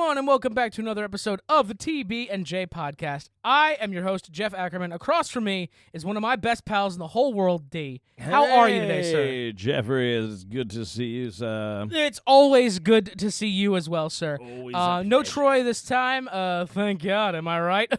everyone, and welcome back to another episode of the TB&J podcast. I am your host, Jeff Ackerman. Across from me is one of my best pals in the whole world, D. How are you today, sir? Hey, Jeffrey, it's good to see you, sir. It's always good to see you as well, sir. Always a no pleasure. Troy this time. Thank God, am I right?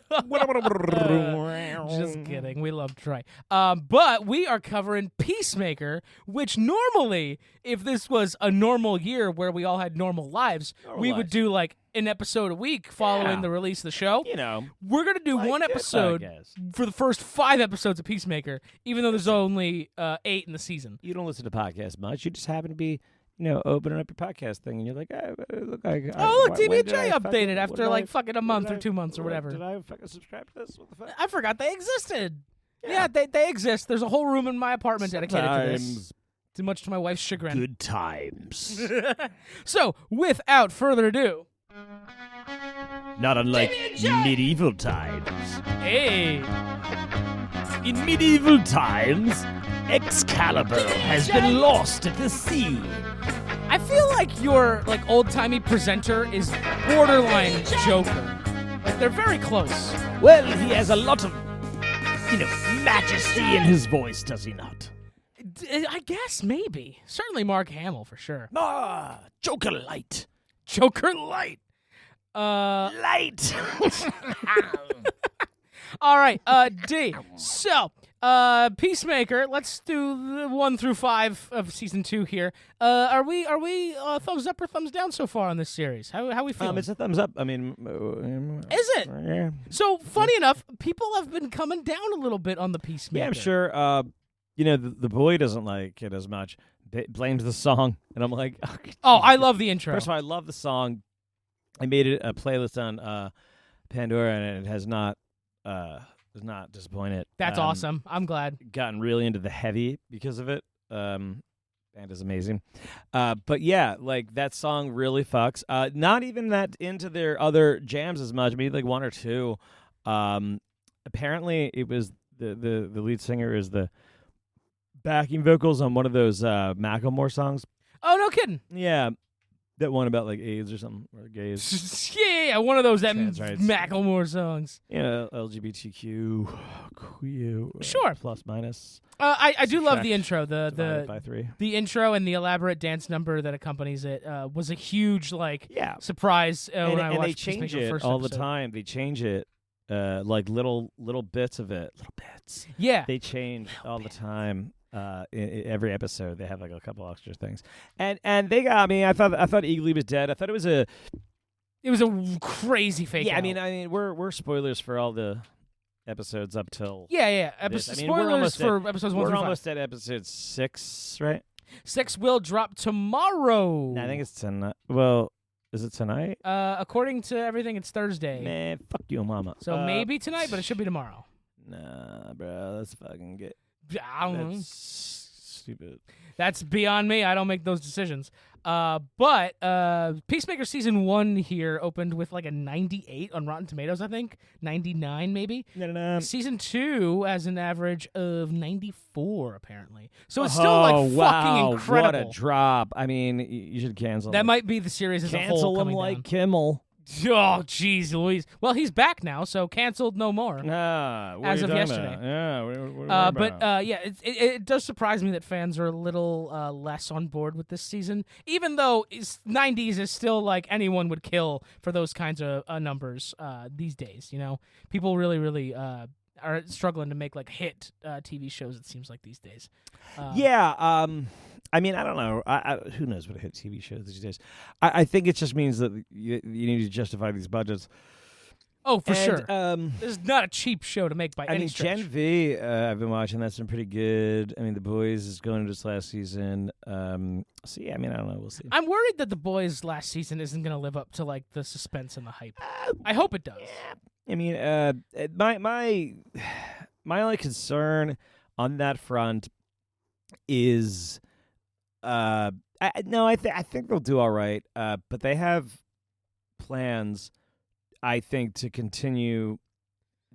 Just kidding. We love Troy. But we are covering Peacemaker, which normally, if this was a normal year where we all had normal lives, we would do like an episode a week following the release of the show. You know, We're going to do like one this episode podcast. for the first 5 episodes of Peacemaker, even though there's only 8 in the season. You don't listen to podcasts much. You just happen to be, opening up your podcast thing, and you're like, look, TB&J updated after like fucking a month or 2 months or whatever. Did I fucking subscribe to this? What the fuck? I forgot they existed. Yeah, they exist. There's a whole room in my apartment dedicated to this. Too much to my wife's chagrin. Good times. So, without further ado, Not unlike medieval times. hey, In medieval times, Excalibur has been lost at the sea. I feel like your old-timey presenter is borderline Joker. Like they're very close. Well, he has a lot of, majesty in his voice, does he not? I guess maybe. Certainly Mark Hamill for sure. Ah, Joker light. Joker light. Light. All right, D. So, Peacemaker. Let's do the 1 through 5 of season 2 here. Are we thumbs up or thumbs down so far on this series? How we feeling? It's a thumbs up. I mean, Is it? Yeah. So funny enough, people have been coming down a little bit on the Peacemaker. Yeah, I'm sure. The boy doesn't like it as much. Blames the song, and I'm like, Oh, I love the intro. First of all, I love the song. I made it a playlist on Pandora, and it has not disappointed. That's awesome. I'm glad. Gotten really into the heavy because of it. Band is amazing. But yeah, like that song really fucks. Not even that into their other jams as much. Maybe like 1 or 2. Apparently, it was the lead singer is the backing vocals on one of those Macklemore songs. Oh, no kidding. Yeah. That one about like AIDS or something, or gays. Yeah, one of those Trans rights. Macklemore songs. LGBTQ, Sure. plus minus. I do love Subtract the intro. divided by 3. The intro and the elaborate dance number that accompanies it was a huge surprise when I and they watched change Peacemaker it first all the episode. time. They change it, like little bits of it, little bits. Yeah. They change all the time. In every episode, they have like a couple extra things, and they got me. I thought Eagly was dead. I thought it was a crazy fake. Yeah, out. I mean, we're spoilers for all the episodes up till Yeah. this. I mean, Spoilers for episodes 1 we're through 5. almost at episode 6, right? 6 will drop tomorrow. No, I think it's tonight. Well, is it tonight? According to everything, it's Thursday. Man, fuck you, mama. So maybe tonight, but it should be tomorrow. Nah, bro, let's fucking get. I don't know. That's stupid. That's beyond me. I don't make those decisions. But Peacemaker season 1 here opened with like a 98 on Rotten Tomatoes, I think. 99 maybe. No. Season 2 has an average of 94 apparently. So it's still like fucking incredible. What a drop. I mean, you should cancel That him. might be the series as a whole Cancel him coming like down. Kimmel. Oh, jeez Louise. Well, he's back now, so canceled no more. Nah, what As are you of talking yesterday. about? Yeah, what Yeah, it does surprise me that fans are a little less on board with this season, even though 90s is still like anyone would kill for those kinds of numbers these days. People really are struggling to make like hit TV shows. It seems like these days. I mean, I don't know. Who knows what a hit TV show these days? I think it just means that you need to justify these budgets. Oh, for sure. This is not a cheap show to make by any stretch. Gen V, I've been watching. That's been pretty good. I mean, The Boys is going into its last season. So, yeah, I mean, I don't know. We'll see. I'm worried that The Boys last season isn't going to live up to like the suspense and the hype. I hope it does. Yeah. I mean, my only concern on that front is... I think they'll do all right. But they have plans, I think, to continue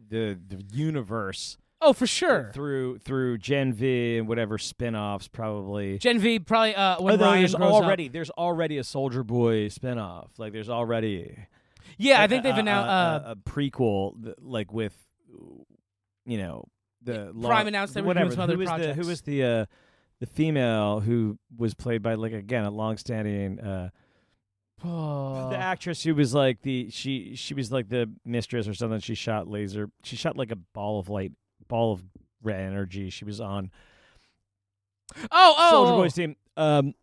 the universe. Oh, for sure. Through Gen V and whatever spin-offs, probably. Gen V probably when Ryan grows up. There's already a Soldier Boy spin-off. Like there's already Yeah, I think they've announced a prequel, like with, the Prime announced they were doing some other projects. Who was the female who was played by, like, again, a longstanding the actress who was like she was like the mistress or something. She shot like a ball of red energy. She was on Soldier Boy's team, but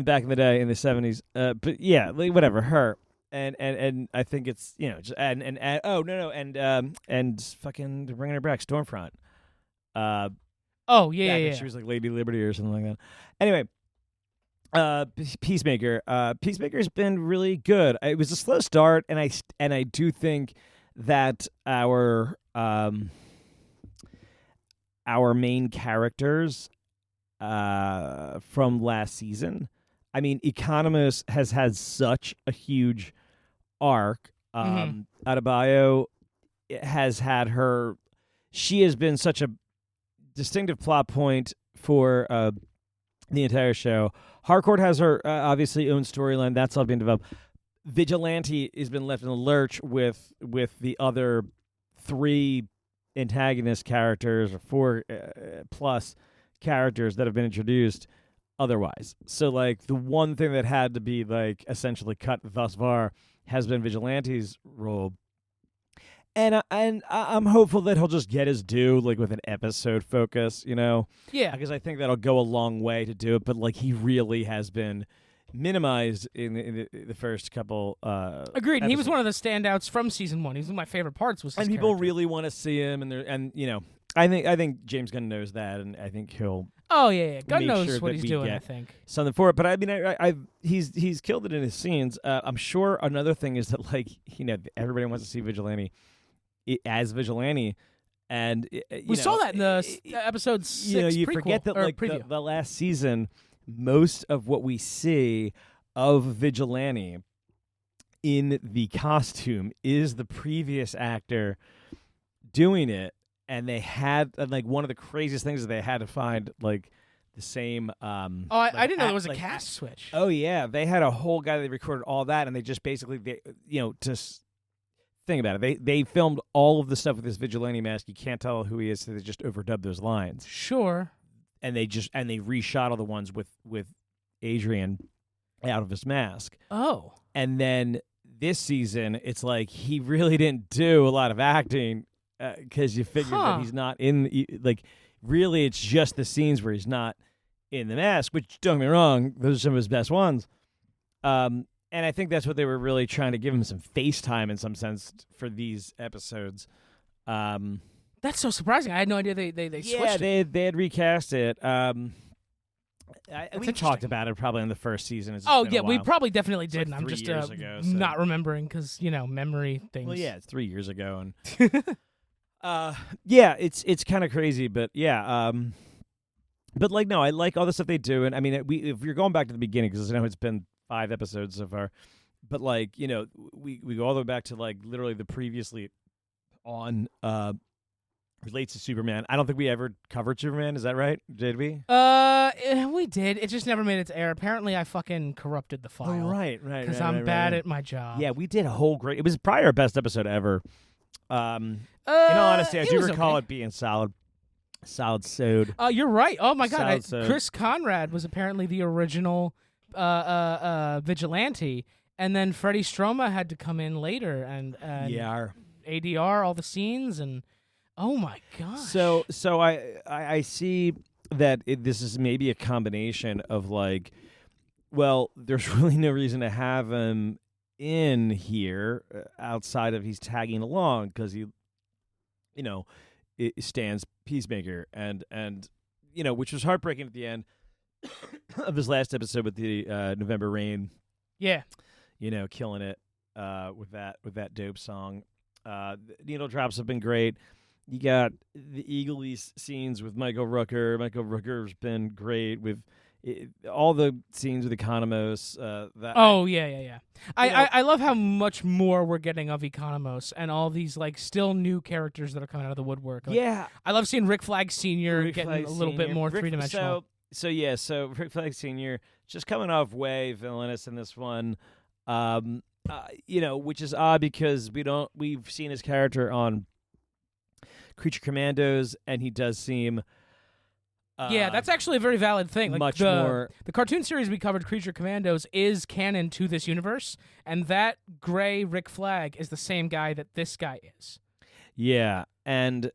back in the day in the 70s. But yeah, like, whatever, her. And I think it's, just, and fucking bringing her back, Stormfront. Yeah. She was like Lady Liberty or something like that. Anyway, Peacemaker. Peacemaker's been really good. It was a slow start, and I do think that our main characters from last season. I mean, Economos has had such a huge arc. Adebayo has had her. She has been such a distinctive plot point for the entire show. Harcourt has her obviously own storyline. That's all being developed. Vigilante has been left in the lurch with the other 3 antagonist characters, or 4 plus characters that have been introduced otherwise. So, like, the one thing that had to be, like, essentially cut thus far has been Vigilante's role. And I'm hopeful that he'll just get his due, like, with an episode focus, Yeah. Because I think that'll go a long way to do it. But, like, he really has been minimized in the first couple Agreed. episodes. And he was one of the standouts from season 1. He's one of my favorite parts. Was his and people character. really want to see him, I think James Gunn knows that, and I think he'll. Oh yeah. Gunn knows sure what that he's we doing. get I think something for it. But I mean, he's killed it in his scenes. I'm sure another thing is that, like, everybody wants to see Vigilante as Vigilante, and we saw that in the episode 6 you prequel, forget that, or like, preview. the last season, most of what we see of Vigilante in the costume is the previous actor doing it, and they had like one of the craziest things is they had to find, like, the same. I didn't know there was a cast switch. Oh yeah, they had a whole guy that recorded all that, and they just basically think about it. They filmed all of the stuff with this Vigilante mask. You can't tell who he is, so they just overdubbed those lines. Sure. And they reshot all the ones with Adrian out of his mask. Oh. And then this season, it's like he really didn't do a lot of acting because you figure that he's not in really it's just the scenes where he's not in the mask, which, don't get me wrong, those are some of his best ones. And I think that's what they were really trying to give him, some face time in some sense for these episodes. That's so surprising. I had no idea they switched it. They had recast it. We talked interesting. about it probably in the first season. We probably definitely did. Like and I'm 3 just years ago, not remembering because memory things. Well, yeah, it's 3 years ago, and it's kind of crazy, but yeah. But, like, no, I like all the stuff they do, and I mean, if you're going back to the beginning, because I know it's been 5 episodes so far, but, like, we go all the way back to, like, literally the previously on relates to Superman. I don't think we ever covered Superman. Is that right? Did we? We did. It just never made it to air. Apparently, I fucking corrupted the file. Oh, right. Because I'm bad at my job. Yeah, we did a whole great. It was probably our best episode ever. In all honesty, I do recall it being solid sewed. You're right. Oh my God, Solid Chris Conrad was apparently the original Vigilante, and then Freddie Stroma had to come in later and ADR all the scenes, and oh my gosh. So I see that this is maybe a combination of, like, well, there's really no reason to have him in here outside of he's tagging along because he, it stands Peacemaker and which was heartbreaking at the end of his last episode with the November Rain. Yeah, killing it with that dope song. The needle drops have been great. You got the Eagle scenes with Michael Rooker. Michael Rooker's been great with all the scenes with Economos. Yeah. I love how much more we're getting of Economos and all these, like, still new characters that are coming out of the woodwork. Like, yeah. I love seeing Rick Flag Sr. getting a little bit more three-dimensional. So Rick Flag Sr. just coming off way villainous in this one. which is odd because we've seen his character on Creature Commandos, and he does seem. Yeah, that's actually a very valid thing. Like much the more. the cartoon series we covered, Creature Commandos, is canon to this universe, and that gray Rick Flag is the same guy that this guy is. Yeah, and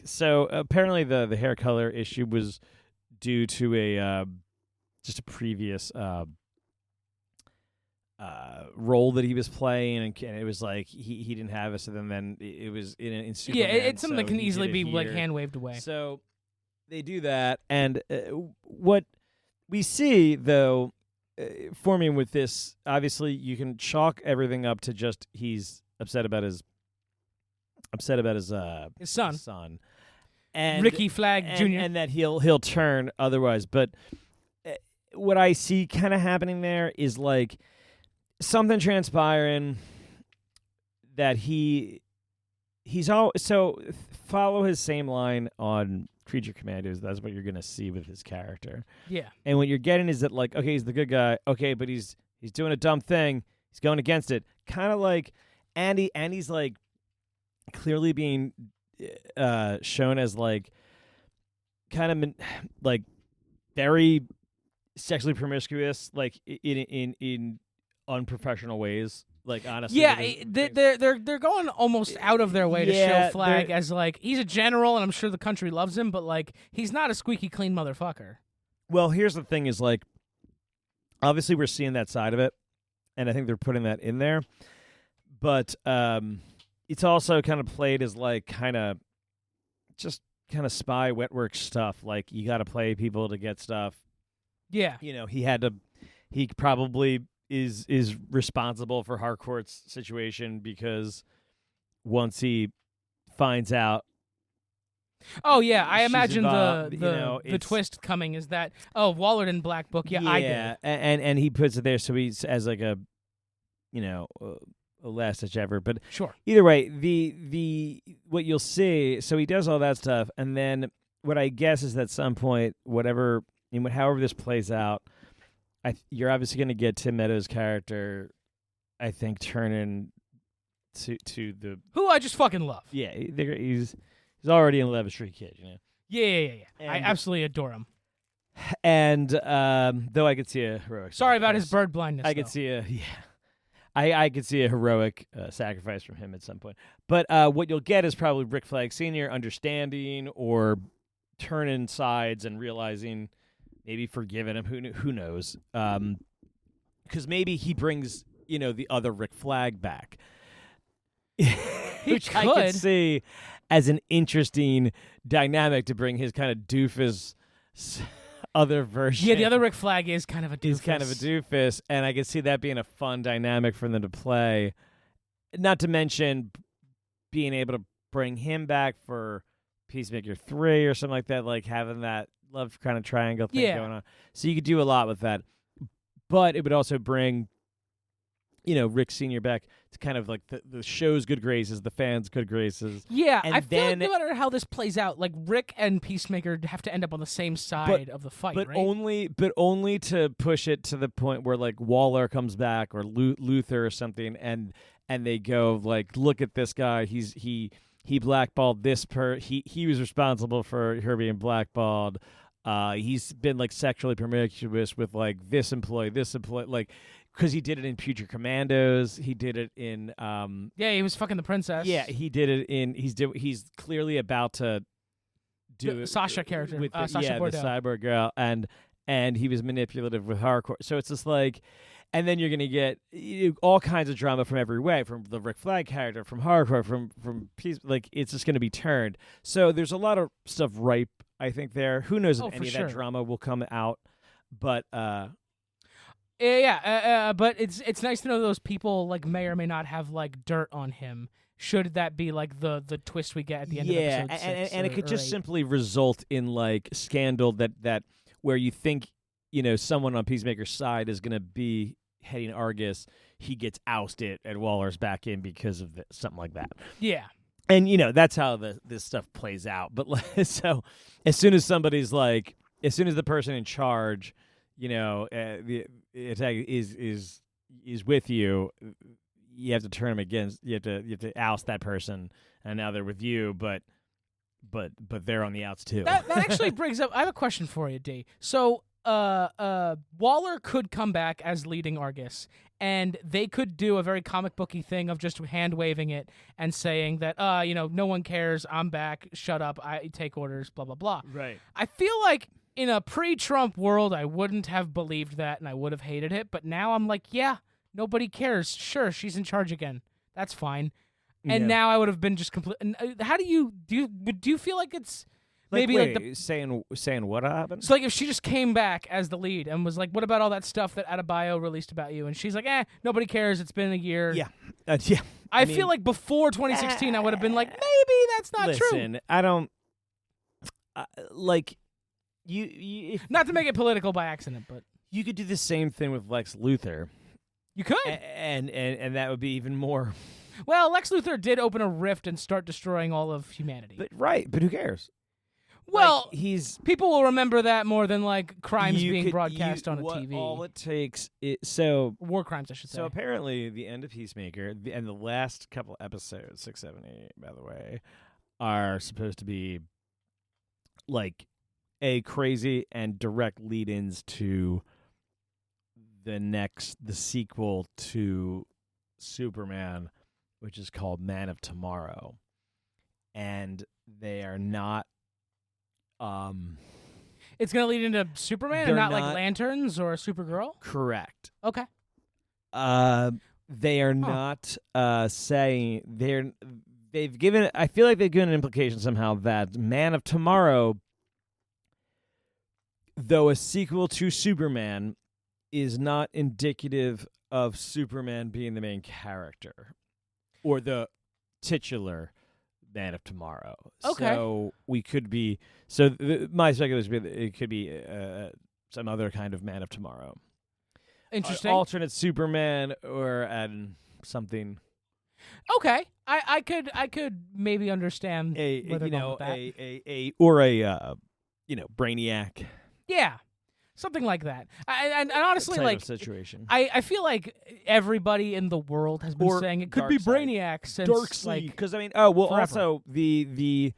so apparently the hair color issue was due to a just a previous role that he was playing, and it was like he didn't have it, so then it was in Superman. Yeah, it's something so that can he easily did it be like here. hand waved away. So they do that, and what we see though, forming with this, obviously you can chalk everything up to just he's upset about his son, and Ricky Flag Jr. and that he'll turn otherwise. But what I see kind of happening there is like something transpiring that he's all so follow his same line on Creature Commandos. That's what you're gonna see with his character. Yeah. And what you're getting is that like, okay, he's the good guy, okay, but he's doing a dumb thing. He's going against it. Kind of like Andy's like clearly being shown as like kind of like very sexually promiscuous, like in unprofessional ways. Like honestly, Yeah, they're going almost out of their way to show Flag as like he's a general, and I'm sure the country loves him, but like he's not a squeaky clean motherfucker. Well, here's the thing: is like obviously we're seeing that side of it, and I think they're putting that in there, but it's also kind of played as like kind of spy wet work stuff. Like you got to play people to get stuff. Yeah, he probably is responsible for Harcourt's situation because once he finds out. Oh yeah, I she's imagine involved, the twist coming is that Waller in Black Book. Yeah, I did. and he puts it there so he's as like a last ditch effort. But sure. Either way, the what you'll see. So he does all that stuff, and then what I guess is that at some point, however this plays out. You're obviously going to get Tim Meadows' character, I think, turning to the who I just fucking love. Yeah, he's already an 11th Street Kid, Yeah. I absolutely adore him. And though I could see a heroic. Sorry about his bird blindness. I could see I could see a heroic sacrifice from him at some point. But what you'll get is probably Rick Flag Sr. understanding or turning sides and realizing. Maybe forgiving him. Who knows? Because maybe he brings the other Rick Flag back, which I could see as an interesting dynamic to bring his kind of doofus other version. Yeah, the other Rick Flag is kind of a doofus. He's kind of a doofus, and I could see that being a fun dynamic for them to play. Not to mention being able to bring him back for Peacemaker 3 or something like that, like having that love kind of triangle thing going on. So you could do a lot with that. But it would also bring, Rick Sr. back to kind of like the show's good graces, the fans' good graces. Yeah, and I feel like no matter how this plays out, like Rick and Peacemaker have to end up on the same side of the fight, but right? Only to push it to the point where like Waller comes back or Luther or something, and they go like, look at this guy, he blackballed this he was responsible for her being blackballed. He's been like sexually promiscuous with like this employee, like because he did it in Future Commandos. He did it in he was fucking the princess. Yeah, he did it in he's clearly about to do the Sasha character with Sasha Bordeaux. The cyborg girl, and he was manipulative with Harcourt. So it's just like. And then you're going to get all kinds of drama from every way, from the Rick Flag character, from Harcourt, from Peace. Like, it's just going to be turned. So there's a lot of stuff ripe, I think, there. Who knows if any of that drama will come out. But but it's nice to know those people like may or may not have like dirt on him. Should that be like the twist we get at the end of episode 6 and it could just 8. simply result in like scandal that where you think someone on Peacemaker's side is going to be heading Argus, he gets ousted and Waller's back in because of something like that. Yeah. And, that's how this stuff plays out. But so as soon as the person in charge, the attack is is with you, you have to turn him against. You have to oust that person, and now they're with you, but they're on the outs too. That actually brings up. I have a question for you, D. So, Waller could come back as leading Argus, and they could do a very comic booky thing of just hand waving it and saying that, no one cares. I'm back. Shut up. I take orders. Blah blah blah. Right. I feel like in a pre-Trump world, I wouldn't have believed that, and I would have hated it. But now I'm like, yeah, nobody cares. Sure, she's in charge again. That's fine. And now I would have been just complete. How do you feel like it's maybe wait, saying what happened? So like if she just came back as the lead and was like, "What about all that stuff that Adebayo released about you?" And she's like, nobody cares. It's been a year. Yeah, yeah. I feel like before 2016, I would have been like, maybe that's not true. Listen, I don't like you. Not to make it political by accident, but you could do the same thing with Lex Luthor. You could, and that would be even more. Well, Lex Luthor did open a rift and start destroying all of humanity. But who cares? Well, he's people will remember that more than like crimes being broadcast on a TV. All it takes war crimes, I should say. So apparently, the end of Peacemaker and the last couple episodes, 6, 7, 8, by the way, are supposed to be like a crazy and direct lead-ins to the sequel to Superman, which is called Man of Tomorrow, and they are not. It's going to lead into Superman and not like Lanterns or Supergirl? Correct. Okay. They are not saying they've given. I feel like they've given an implication somehow that Man of Tomorrow, though a sequel to Superman, is not indicative of Superman being the main character or the titular Man of Tomorrow. Okay. So we could be. So my speculation would be that it could be some other kind of Man of Tomorrow. Interesting. Alternate Superman or something. Okay. I could maybe understand where they're going with that. Brainiac. Yeah. Something like that. And honestly, type like of situation. I feel like everybody in the world has been saying it could be Brainiac since Darkseid. Because forever. Also the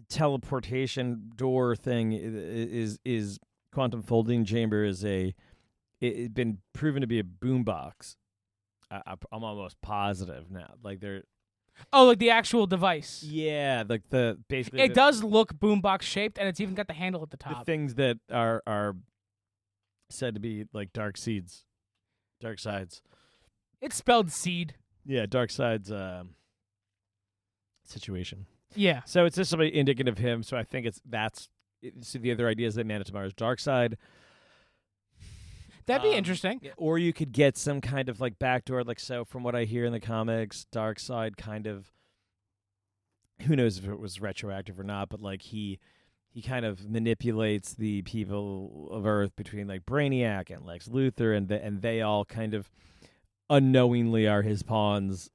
teleportation door thing is quantum folding chamber is it's been proven to be a boombox. I'm almost positive now. Like they're. Oh, like the actual device. Yeah, like basically. It does look boombox shaped, and it's even got the handle at the top. The things that are said to be like dark sides. It's spelled seed. Yeah, Darkseid's situation. Yeah. So it's just somebody indicative of him. So I think so the other idea is that Man of Tomorrow is Darkseid. That'd be interesting. Or you could get some kind of like backdoor, like so from what I hear in the comics, Darkseid kind of, who knows if it was retroactive or not, but like he kind of manipulates the people of Earth between like Brainiac and Lex Luthor, and they all kind of unknowingly are his pawns,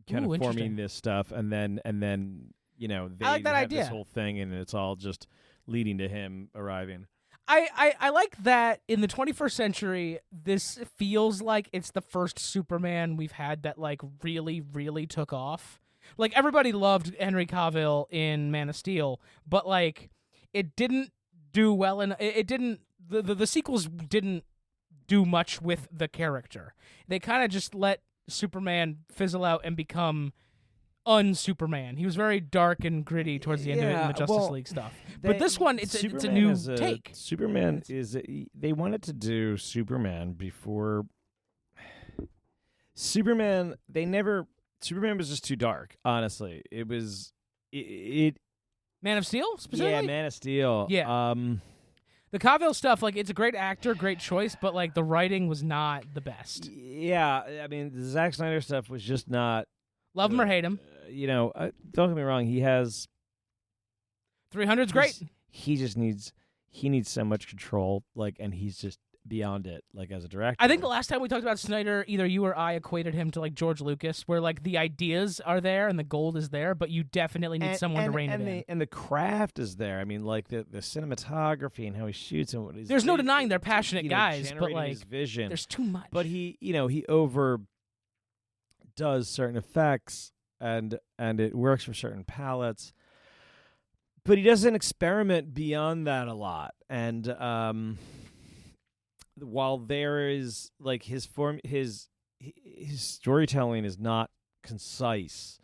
kind of forming this stuff, and then they I like that have idea. this whole thing, and it's all just leading to him arriving. I like that in the 21st century, this feels like it's the first Superman we've had that like really, really took off. Like everybody loved Henry Cavill in Man of Steel, but like it didn't do well, and it didn't. The sequels didn't do much with the character. They kind of just let Superman fizzle out and become un-Superman. He was very dark and gritty towards the end of it in the Justice League stuff. But this one, it's a new take. Superman is they wanted to do Superman before Superman. Superman was just too dark. Honestly, it was Man of Steel specifically. Yeah, Man of Steel. Yeah. The Cavill stuff, like, it's a great actor, great choice, but like the writing was not the best. Yeah, I mean, the Zack Snyder stuff was just not. Love him or hate him. Don't get me wrong. He has 300's great. He just needs so much control, like, and he's just beyond it, like as a director. I think the last time we talked about Snyder, either you or I equated him to like George Lucas, where like the ideas are there and the gold is there, but you definitely need someone to rein it in. And the craft is there. I mean, like the cinematography and how he shoots and what he's. There's no denying they're passionate guys, but like his vision. there's too much. But he overdoes certain effects, and it works for certain palettes. But he doesn't experiment beyond that a lot, and while there is like his storytelling is not concise,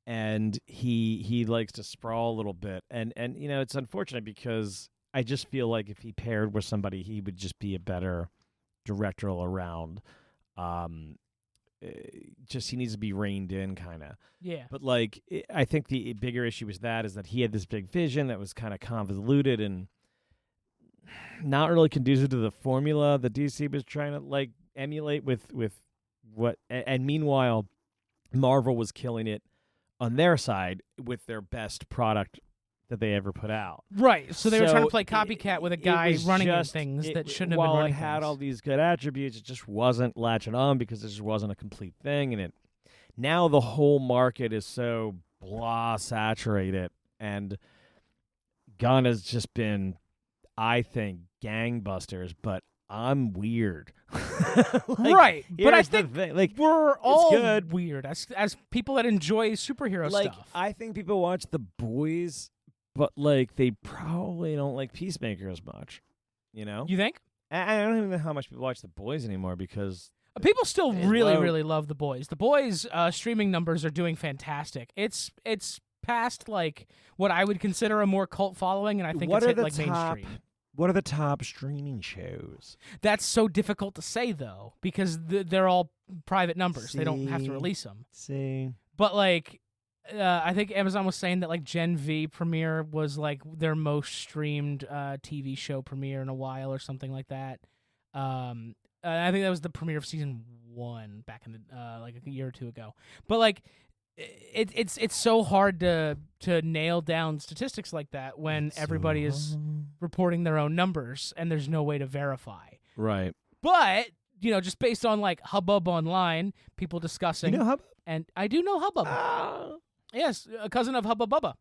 and he likes to sprawl a little bit, and it's unfortunate because I just feel like if he paired with somebody, he would just be a better director all around. Just he needs to be reined in, kind of. Yeah. But like, I think the bigger issue is that he had this big vision that was kind of convoluted and not really conducive to the formula that DC was trying to like emulate with what. And meanwhile, Marvel was killing it on their side with their best product that they ever put out. Right. So they were trying to play copycat with a guy running things that shouldn't have been running While it had all these good attributes, it just wasn't latching on because it just wasn't a complete thing. And now the whole market is so blah saturated, and Gunn has just been, I think, gangbusters, but I'm weird. Right. But I think like, we're all good. weird as people that enjoy superhero stuff. I think people watch The Boys, but like they probably don't like Peacemaker as much. You know? You think? I don't even know how much people watch The Boys anymore because people still really love The Boys. The Boys streaming numbers are doing fantastic. It's past like what I would consider a more cult following, and I think it's hit like mainstream. What are the top streaming shows? That's so difficult to say though, because they're all private numbers. They don't have to release them. But like, I think Amazon was saying that like Gen V premiere was like their most streamed TV show premiere in a while or something like that. I think that was the premiere of season 1 back in the like a year or two ago. But like, it's so hard to nail down statistics like that when everybody is reporting their own numbers and there's no way to verify. Right. But just based on like hubbub online, people discussing. You know Hubbub? And I do know Hubbub. Yes, a cousin of Hubba Bubba.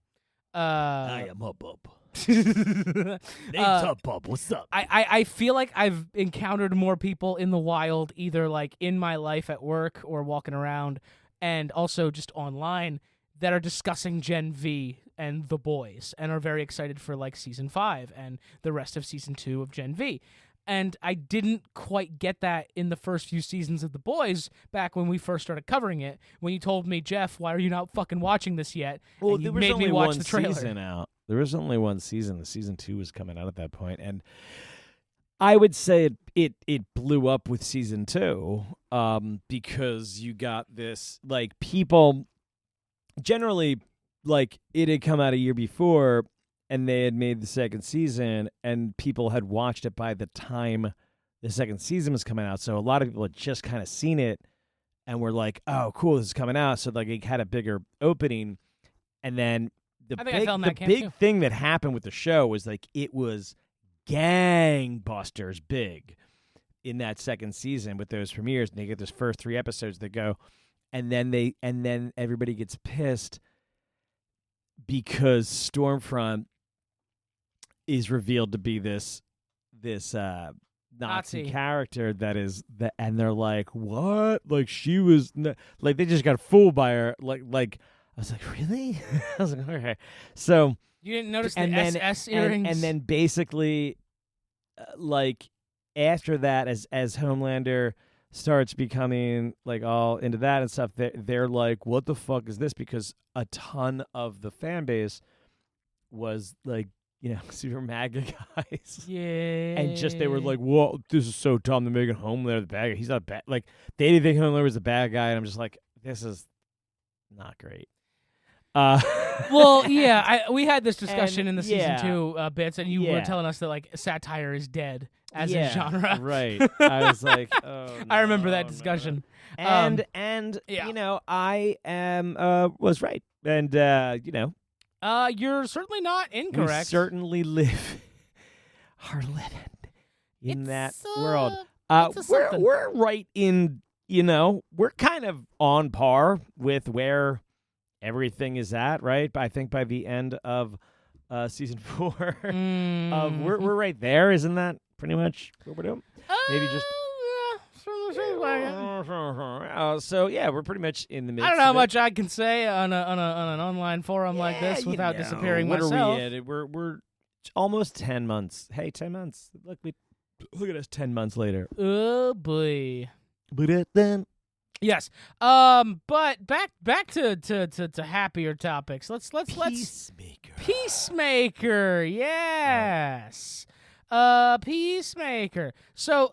I am Hubbub. Name's Hubbub. What's up? I feel like I've encountered more people in the wild, either like in my life at work or walking around, and also just online, that are discussing Gen V and The Boys and are very excited for like season 5 and the rest of season 2 of Gen V. And I didn't quite get that in the first few seasons of The Boys back when we first started covering it. When you told me, Jeff, why are you not fucking watching this yet? Well, and you there was made only me watch one the trailer. season out. There was only one season. The season 2 was coming out at that point, and I would say it blew up with season 2 because you got this like people generally like it had come out a year before. And they had made the second season, and people had watched it by the time the second season was coming out. So a lot of people had just kind of seen it and were like, oh, cool, this is coming out. So like it had a bigger opening. And then the big thing that happened with the show was like it was gangbusters big in that second season with those premieres. And they get those first 3 episodes that go, and then everybody gets pissed because Stormfront is revealed to be this Nazi character that is and they're like, what? Like she was like they just got fooled by her. Like I was like, really? I was like, okay. So you didn't notice the SS earrings, and then basically, like after that, as Homelander starts becoming like all into that and stuff, they're like, what the fuck is this? Because a ton of the fan base was like, super MAGA guys. Yeah. And just they were like, whoa, this is so dumb. They're making Homelander the bad guy. He's not bad. Like, they didn't think Homelander was the bad guy. And I'm just like, this is not great. Well, yeah, we had this discussion in the season 2 bits, and you were telling us that like satire is dead as a genre. Right. I was like, oh, no, I remember that discussion. No. And I was right. And you're certainly not incorrect. We certainly live our living in that It's, world. it's a something. We're right in, we're kind of on par with where everything is at, right? I think by the end of season 4, we're right there. Isn't that pretty much what we're doing? Maybe just. So yeah, we're pretty much in the midst. I don't know how of it. much I can say on an online forum like this without disappearing what myself. Are we at? We're almost 10 months. Hey, 10 months. Look at us 10 months later. Oh boy. But then. Yes. But back to happier topics. Let's Peacemaker. Yes. Peacemaker. So,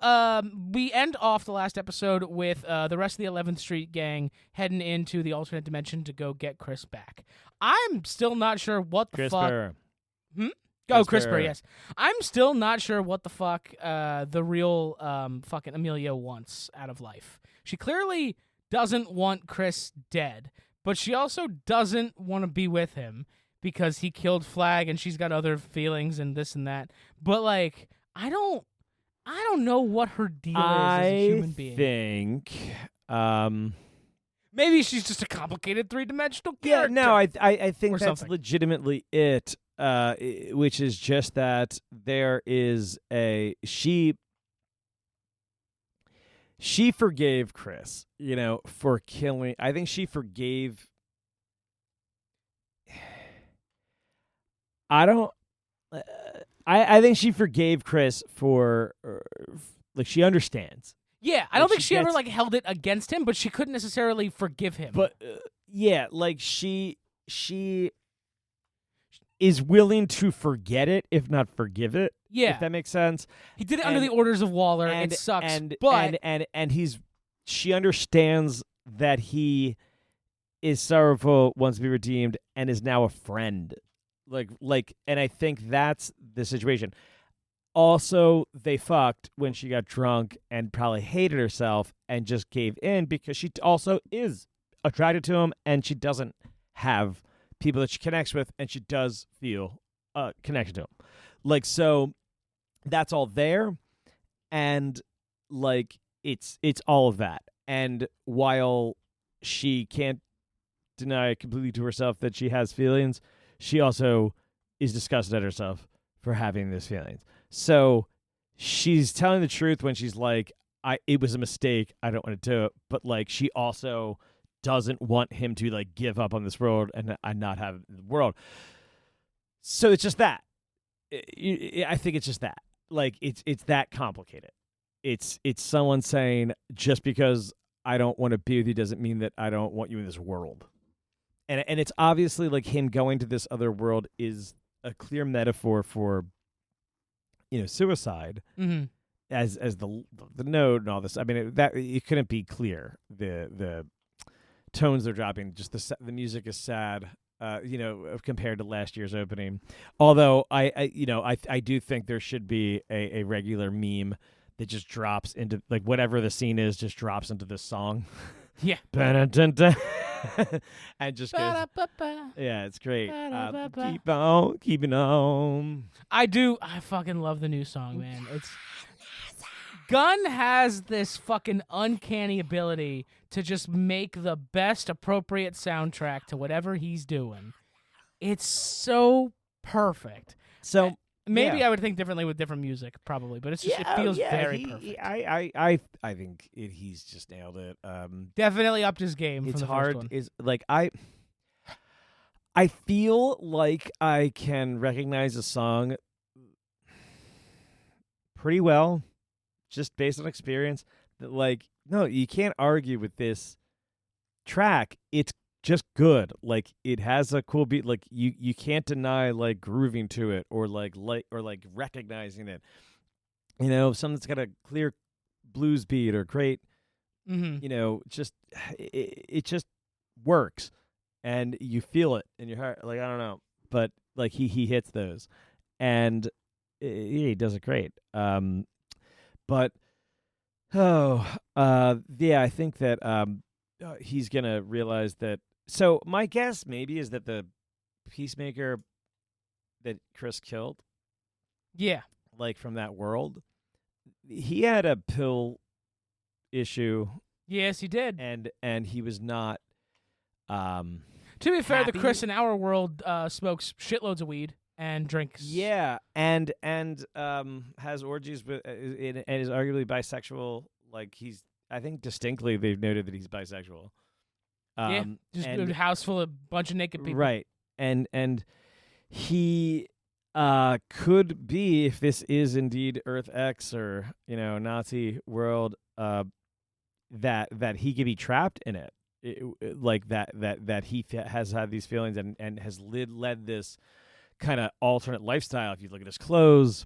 we end off the last episode with the rest of the 11th Street gang heading into the alternate dimension to go get Chris back. I'm still not sure what the fuck. Oh, CRISPR, yes. I'm still not sure what the fuck the real fucking Amelia wants out of life. She clearly doesn't want Chris dead, but she also doesn't want to be with him because he killed Flag and she's got other feelings and this and that. But like, I don't know what her deal is as a human being. I think maybe she's just a complicated three-dimensional character. Yeah, no, I think that's something. legitimately it. Which is just that there is she forgave Chris, for killing. I think she forgave. I think she forgave Chris for like she understands. Yeah, I don't think she ever like held it against him, but she couldn't necessarily forgive him. But yeah, like she is willing to forget it, if not forgive it. Yeah, if that makes sense. He did it under the orders of Waller. It sucks, but she understands that he is sorrowful, wants to be redeemed, and is now a friend. And I think that's the situation. Also, they fucked when she got drunk and probably hated herself and just gave in because she also is attracted to him and she doesn't have people that she connects with, and she does feel connected to him. So that's all there, and it's all of that. And while she can't deny completely to herself that she has feelings, she also is disgusted at herself for having these feelings. So she's telling the truth when she's like, it was a mistake, I don't want to do it. But she also doesn't want him to give up on this world and not have the world. So it's just that. I think it's just that. It's that complicated. It's someone saying, just because I don't want to be with you doesn't mean that I don't want you in this world. And it's obviously him going to this other world is a clear metaphor for suicide. Mm-hmm. As the note and all this. I mean, it couldn't be clear. The tones they're dropping, just the music is sad, compared to last year's opening. Although I do think there should be a regular meme that just drops into whatever the scene is, just drops into this song. Yeah. And just goes, yeah, it's great. Keep on keeping on. I fucking love the new song, man. Gunn has this fucking uncanny ability to just make the best appropriate soundtrack to whatever he's doing. It's so perfect. So maybe I would think differently with different music, probably, but it feels very perfect. I think he's just nailed it. Definitely upped his game. It's from the hard. First one. I feel like I can recognize a song pretty well, just based on experience. That no, you can't argue with this track. It's just good. It has a cool beat. You can't deny grooving to it or recognizing it. Something that's got a clear blues beat or great. Mm-hmm. Just it just works, and you feel it in your heart. I don't know, but he hits those, and he does it great. But I think that he's gonna realize that. So my guess maybe is that the Peacemaker that Chris killed, Yeah, from that world, he had a pill issue, Yes, he did. and he was not. To be fair, the happy. Chris in our world smokes shitloads of weed and drinks. Yeah, and has orgies with and is arguably bisexual. Like he's, I think distinctly they've noted that he's bisexual. Just and, a house full of bunch of naked people. right, and he could be, if this is indeed Earth X or Nazi world, that he could be trapped in it. Like that he has had these feelings and has led this kind of alternate lifestyle. If you look at his clothes,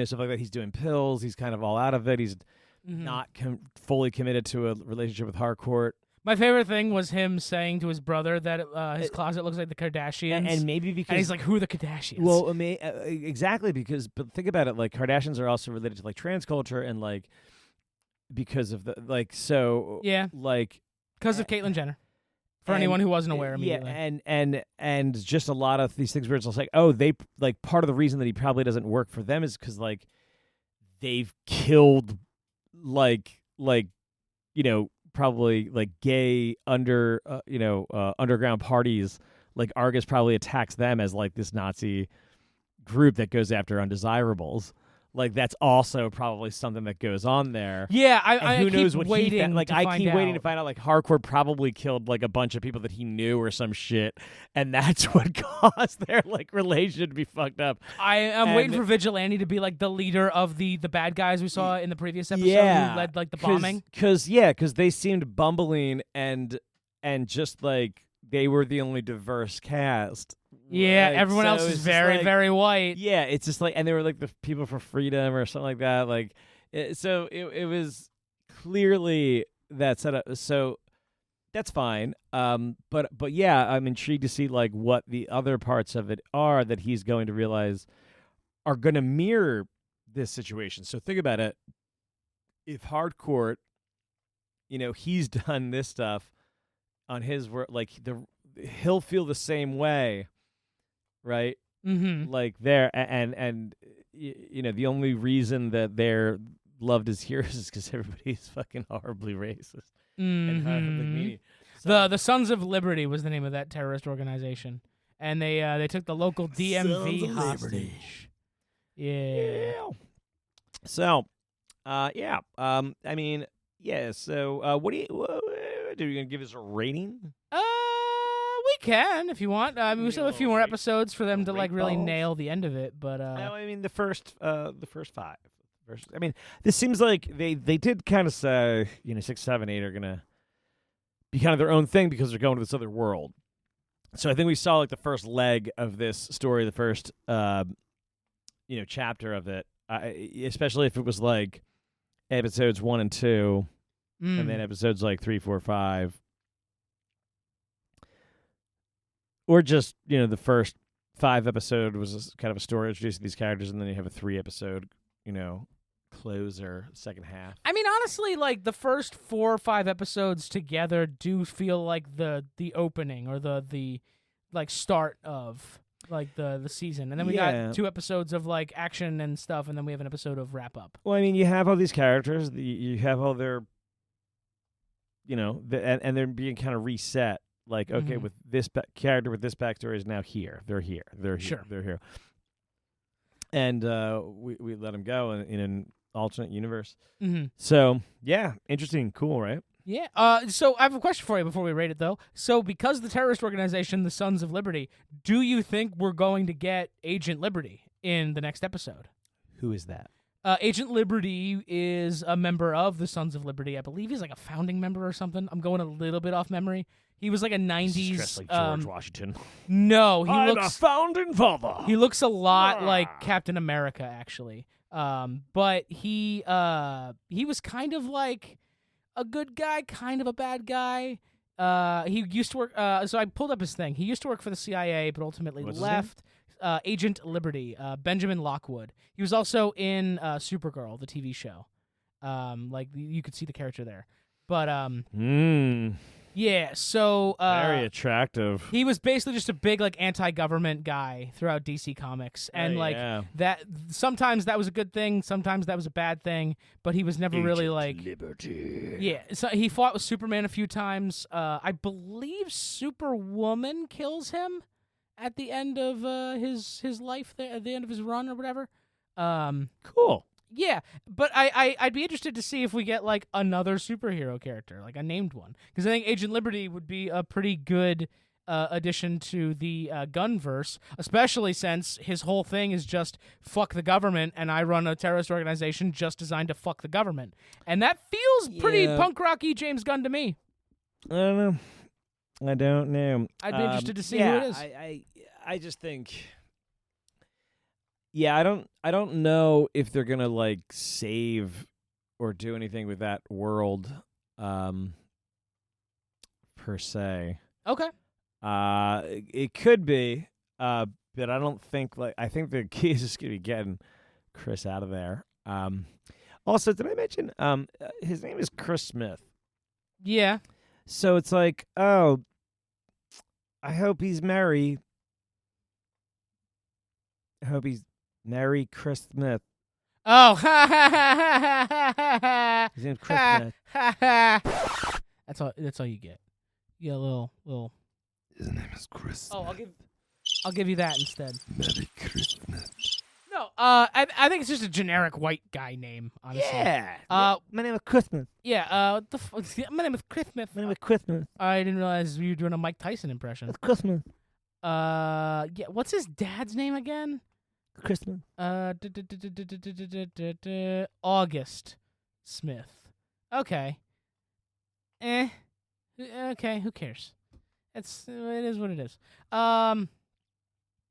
stuff like that. He's doing pills. He's kind of all out of it. He's not fully committed to a relationship with Harcourt. My favorite thing was him saying to his brother that his closet looks like the Kardashians. And maybe because... And he's like, who are the Kardashians? Well, exactly, but think about it. Like, Kardashians are also related to, like, trans culture and, like, because of the... Like, so... Yeah. Like... Because of Caitlyn Jenner. For anyone who wasn't aware immediately. Yeah, and just a lot of these things where it's just like, oh, they... Like, part of the reason that he probably doesn't work for them is because, like, they've killed, like, probably like gay underground parties. Like Argus probably attacks them as like this Nazi group that goes after undesirables. Like that's also probably something that goes on there. Yeah, who keep knows what waiting. I keep waiting to find out. Like Harcourt probably killed like a bunch of people that he knew or some shit, and that's what caused their like relation to be fucked up. I'm waiting for Vigilante to be like the leader of the bad guys we saw in the previous episode who led like the bombing. Because they seemed bumbling and just like they were the only diverse cast. Yeah, like, everyone else is very, like, very white. Yeah, it's just like, and they were like the people for freedom or something like that. Like, so it was clearly that setup. So that's fine. But yeah, I'm intrigued to see like what the other parts of it are that he's going to realize are going to mirror this situation. So think about it. If Harcourt, he's done this stuff on his work, like he'll feel the same way. Right, like there, and the only reason that they're loved as heroes is because everybody's fucking horribly racist and horribly mean. So, the Sons of Liberty was the name of that terrorist organization, and they took the local DMV hostage. Yeah. So, yeah. I mean, yeah. So, what do you gonna give us a rating? We can if you want. We still have a few more episodes for them to like really nail the end of it, but I mean the first 5. I mean, this seems like they did kind of say 6, 7, 8 are gonna be kind of their own thing because they're going to this other world. So I think we saw like the first leg of this story, the first chapter of it, especially if it was like episodes 1 and 2, and then episodes like 3, 4, 5. Or just, the first 5 episode was kind of a story introducing these characters, and then you have a 3 episode, closer, second half. I mean, honestly, like the first 4 or 5 episodes together do feel like the opening or the like start of like the season, and then we got 2 episodes of like action and stuff, and then we have an episode of wrap up. Well, I mean, you have all these characters, you have all their, and they're being kind of reset. Like, okay, with this character with this backstory is now here. They're here. They're here. Sure. They're here. And we let them go in an alternate universe. So, yeah, interesting. Cool, right? Yeah. So I have a question for you before we rate it, though. So because the terrorist organization, the Sons of Liberty, do you think we're going to get Agent Liberty in the next episode? Who is that? Agent Liberty is a member of the Sons of Liberty. I believe he's like a founding member or something. I'm going a little bit off memory. He was like a 90s... Dressed like George Washington. No, I'm a founding father. He looks a lot like Captain America, actually. But he was kind of like a good guy, kind of a bad guy. He used to work... so I pulled up his thing. He used to work for the CIA, but ultimately left. Agent Liberty, Benjamin Lockwood. He was also in Supergirl, the TV show. Like, you could see the character there. But... Yeah, so Very attractive. he was basically just a big like anti-government guy throughout DC Comics, and like yeah. that. Sometimes that was a good thing, sometimes that was a bad thing, but he was never really like. Liberty. Yeah, so he fought with Superman a few times. I believe Superwoman kills him at the end of his life, there at the end of his run or whatever. Cool. Yeah, but I'd be interested to see if we get like another superhero character, like a named one, because I think Agent Liberty would be a pretty good addition to the Gunverse, especially since his whole thing is just fuck the government, and I run a terrorist organization just designed to fuck the government, and that feels pretty punk rocky James Gunn to me. I don't know. I'd be interested to see who it is. I just think. Yeah, I don't know if they're gonna like save or do anything with that world, per se. Okay. It could be, but I don't think I think the key is just gonna be getting Chris out of there. Also, did I mention his name is Chris Smith? Yeah. So it's like, oh, I hope he's merry. I hope he's Merry Chris Smith. Oh, His name's Chris Smith. That's all you get. You get a little. His name is Chris. Oh, I'll give you that instead. Merry Christmas. No, I think it's just a generic white guy name, honestly. Yeah. My name is Christmas. Yeah. My name is Chris Smith. My name is Christmas. I didn't realize you were doing a Mike Tyson impression. It's Christmas. Yeah. What's his dad's name again? Christmas. August Smith. Okay. Okay, who cares? It is what it is. But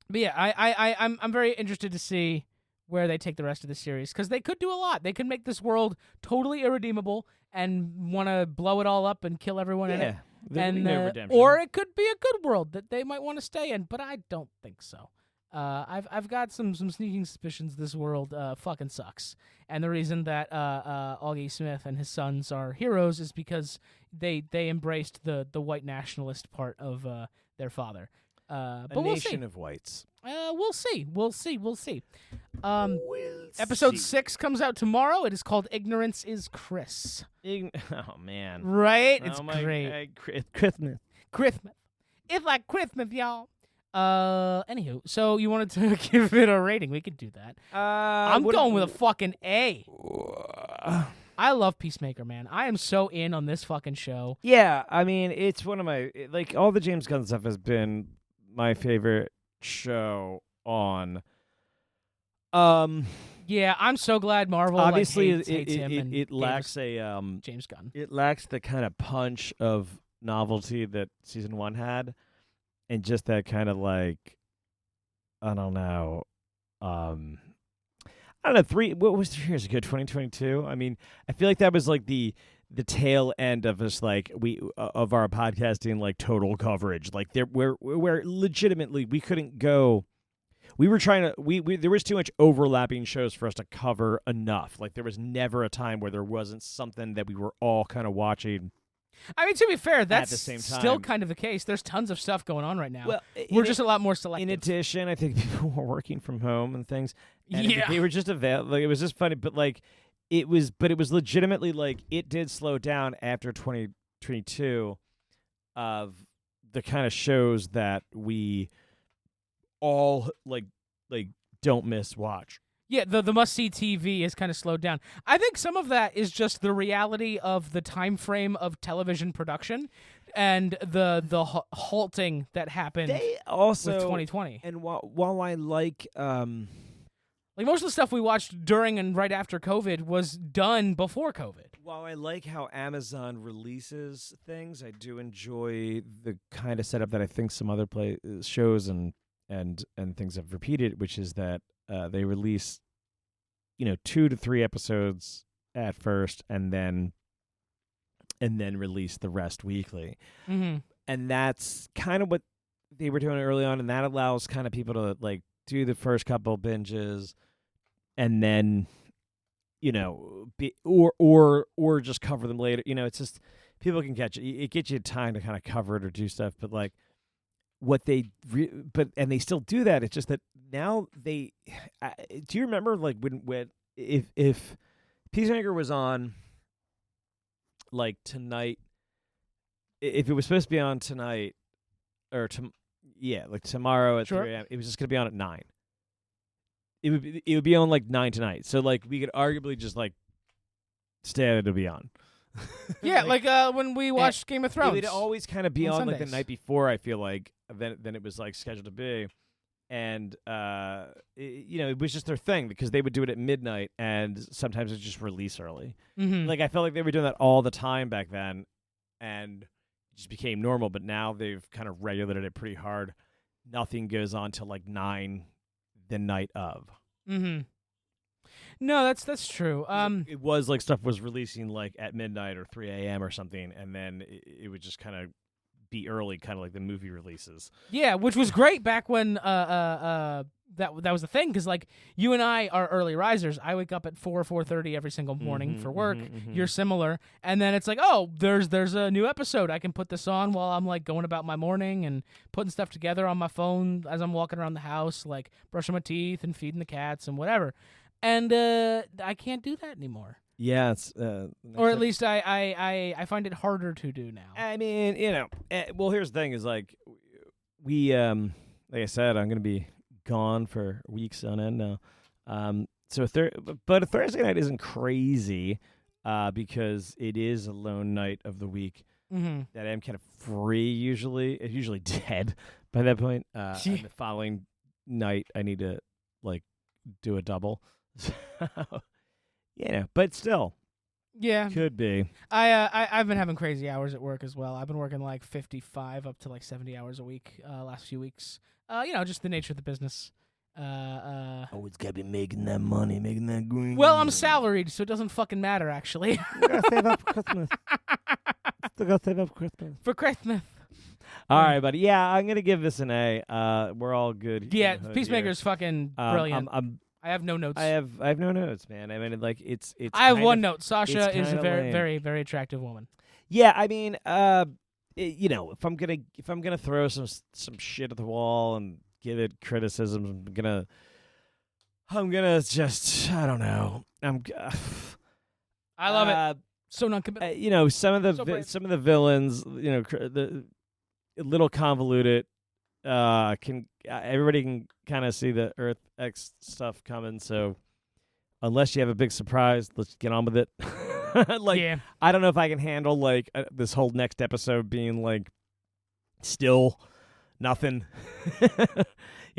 yeah, I'm very interested to see where they take the rest of the series, because they could do a lot. They could make this world totally irredeemable and want to blow it all up and kill everyone in it. And or it could be a good world that they might want to stay in, but I don't think so. I've got some sneaking suspicions this world fucking sucks, and the reason that Augie Smith and his sons are heroes is because they embraced the white nationalist part of their father. But we'll see. Nation of whites. We'll see. Episode 6 comes out tomorrow. It is called "Ignorance Is Chris." Oh man! Right? It's great. Christmas. Christmas. It's like Christmas, y'all. Anywho, so you wanted to give it a rating? We could do that. I'm going with a fucking A. I love Peacemaker, man. I am so in on this fucking show. Yeah, I mean, it's one of my all the James Gunn stuff has been my favorite show on. Yeah, I'm so glad Marvel obviously hates him. And it lacks James Gunn. It lacks the kind of punch of novelty that season 1 had. And just that kind of I don't know. I don't know. What was 3 years ago? 2022. I mean, I feel like that was like the tail end of us of our podcasting total coverage. Like where legitimately we couldn't go. We were trying to. There was too much overlapping shows for us to cover enough. Like there was never a time where there wasn't something that we were all kind of watching. I mean, to be fair, that's at the same time. Still kind of the case. There's tons of stuff going on right now. Well, we're just a lot more selective. In addition, I think people were working from home and things. And yeah, they were just available. It was just funny, but it was legitimately it did slow down after 2022 of the kind of shows that we all don't miss watch. Yeah, the must-see TV is kind of slowed down. I think some of that is just the reality of the time frame of television production and the halting that happened They also, with 2020. And while I like most of the stuff we watched during and right after COVID was done before COVID. While I like how Amazon releases things, I do enjoy the kind of setup that I think some other shows and things have repeated, which is that they release, 2 to 3 episodes at first, and then release the rest weekly. Mm-hmm. And that's kind of what they were doing early on, and that allows kind of people to do the first couple binges, and then or just cover them later. It's just people can catch it. It gets you time to kind of cover it or do stuff, but like what they and they still do that. It's just that now they. Do you remember like when if Peacemaker was on like tonight, if it was supposed to be on tonight or like tomorrow at 3 a.m., it was just going to be on at 9. It would be on like 9 tonight. So like we could arguably just like stay at it to be on. Yeah, like when we watched Game of Thrones. It would always kind of be on like the Sundays. night before, I feel like, than it was like scheduled to be. And it was just their thing because they would do it at midnight and sometimes it just release early. Mm-hmm. Like I felt like they were doing that all the time back then and it just became normal, but now they've kind of regulated it pretty hard. Nothing goes on till like 9 the night of. Mm-hmm. No, that's true. It was like stuff was releasing like at midnight or 3 a.m. or something, and then it would just kind of be early, kind of like the movie releases. Yeah, which was great back when that was the thing, because like you and I are early risers. I wake up at 4:30 every single morning for work. You're similar, and then it's like, oh, there's a new episode. I can put this on while I'm like going about my morning and putting stuff together on my phone as I'm walking around the house, like brushing my teeth and feeding the cats and whatever. And I can't do that anymore. Yeah, it's or at least I find it harder to do now. I mean, well, here's the thing: is like we, like I said, I'm gonna be gone for weeks on end now. So but a Thursday night isn't crazy because it is a lone night of the week that I'm kind of free. Usually, it's usually dead by that point. And the following night, I need to like do a double. So, but still, could be. I've been having crazy hours at work as well. I've been working like 55 up to like 70 hours a week last few weeks. Just the nature of the business. Always gotta be making that money, making that green. Well, I'm salaried, so it doesn't fucking matter actually. You gotta save up for Christmas. Still gotta save up for Christmas. For Christmas. All right, buddy. Yeah, I'm gonna give this an A. We're all good. Yeah, Peacemaker's fucking brilliant. I have no notes. I have no notes, man. I mean, like it's. I have one note. Sasha is a very, very, very attractive woman. Yeah, I mean, if I'm gonna throw some shit at the wall and give it criticism, I'm gonna just I don't know. I love it. So non-committal. Some of the villains, the a little convoluted. Everybody can kind of see the Earth X stuff coming, so unless you have a big surprise, let's get on with it. I don't know if I can handle like this whole next episode being like still nothing. You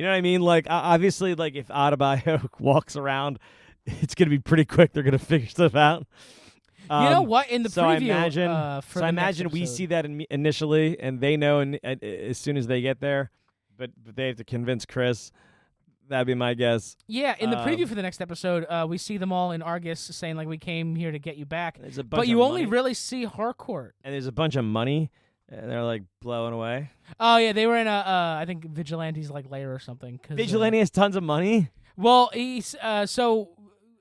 know what I mean? Like obviously, like if Adebayo walks around, it's gonna be pretty quick. They're gonna figure stuff out. You know what? In the preview, I imagine we see that initially, and they know as soon as they get there. But they have to convince Chris. That'd be my guess. Yeah, in the preview for the next episode, we see them all in Argus saying like, "We came here to get you back." But you only really see Harcourt. And there's a bunch of money, and they're like blowing away. Oh yeah, they were in I think Vigilante's like lair or something. Vigilante has tons of money. Well, he's so.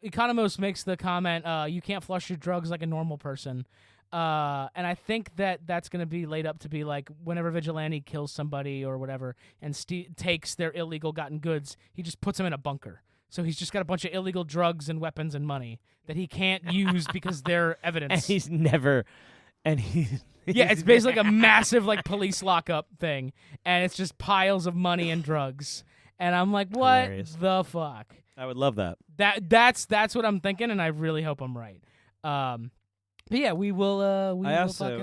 Economos makes the comment, you can't flush your drugs like a normal person. And I think that's going to be laid up to be like whenever Vigilante kills somebody or whatever and takes their illegal gotten goods, he just puts them in a bunker. So he's just got a bunch of illegal drugs and weapons and money that he can't use because they're evidence. Yeah, it's basically like a massive like police lockup thing. And it's just piles of money and drugs. And I'm like, what Hilarious. The fuck? I would love that. That's what I'm thinking, and I really hope I'm right. But yeah, we will. I also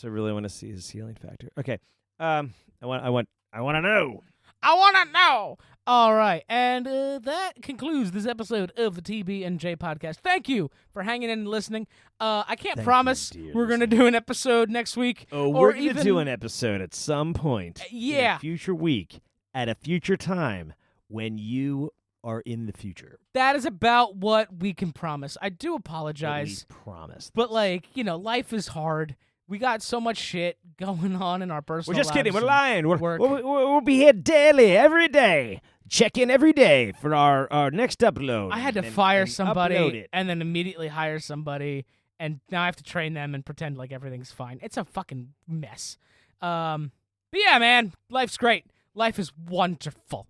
really want to see his healing factor. Okay. I want to know. I want to know. All right, and that concludes this episode of the TB&J podcast. Thank you for hanging in and listening. I can't promise we're going to do an episode next week. Oh, we're going to do an episode at some point. In a future week, at a future time, when you are in the future. That is about what we can promise. I do apologize. We promise. But life is hard. We got so much shit going on in our personal lives. We're just kidding. We're lying. We'll be here daily, every day. Check in every day for our next upload. I had to fire somebody and then immediately hire somebody. and now I have to train them and pretend like everything's fine. It's a fucking mess. But yeah, man, life's great. Life is wonderful.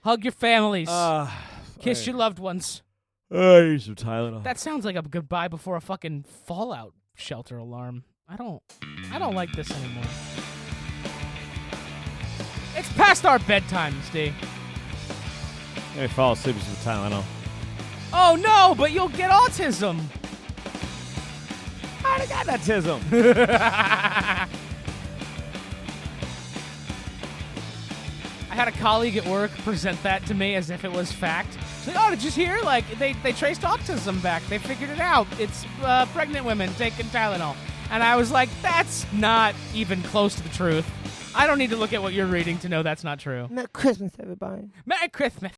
Hug your families. Kiss your loved ones. I need some Tylenol. That sounds like a goodbye before a fucking fallout shelter alarm. I don't like this anymore. It's past our bedtimes, D. Let me fall asleep with some Tylenol. Oh no, but you'll get autism. I already got autism. I had a colleague at work present that to me as if it was fact. She's like, oh, did you hear? Like, they traced autism back. They figured it out. It's pregnant women taking Tylenol. And I was like, that's not even close to the truth. I don't need to look at what you're reading to know that's not true. Merry Christmas, everybody. Merry Christmas.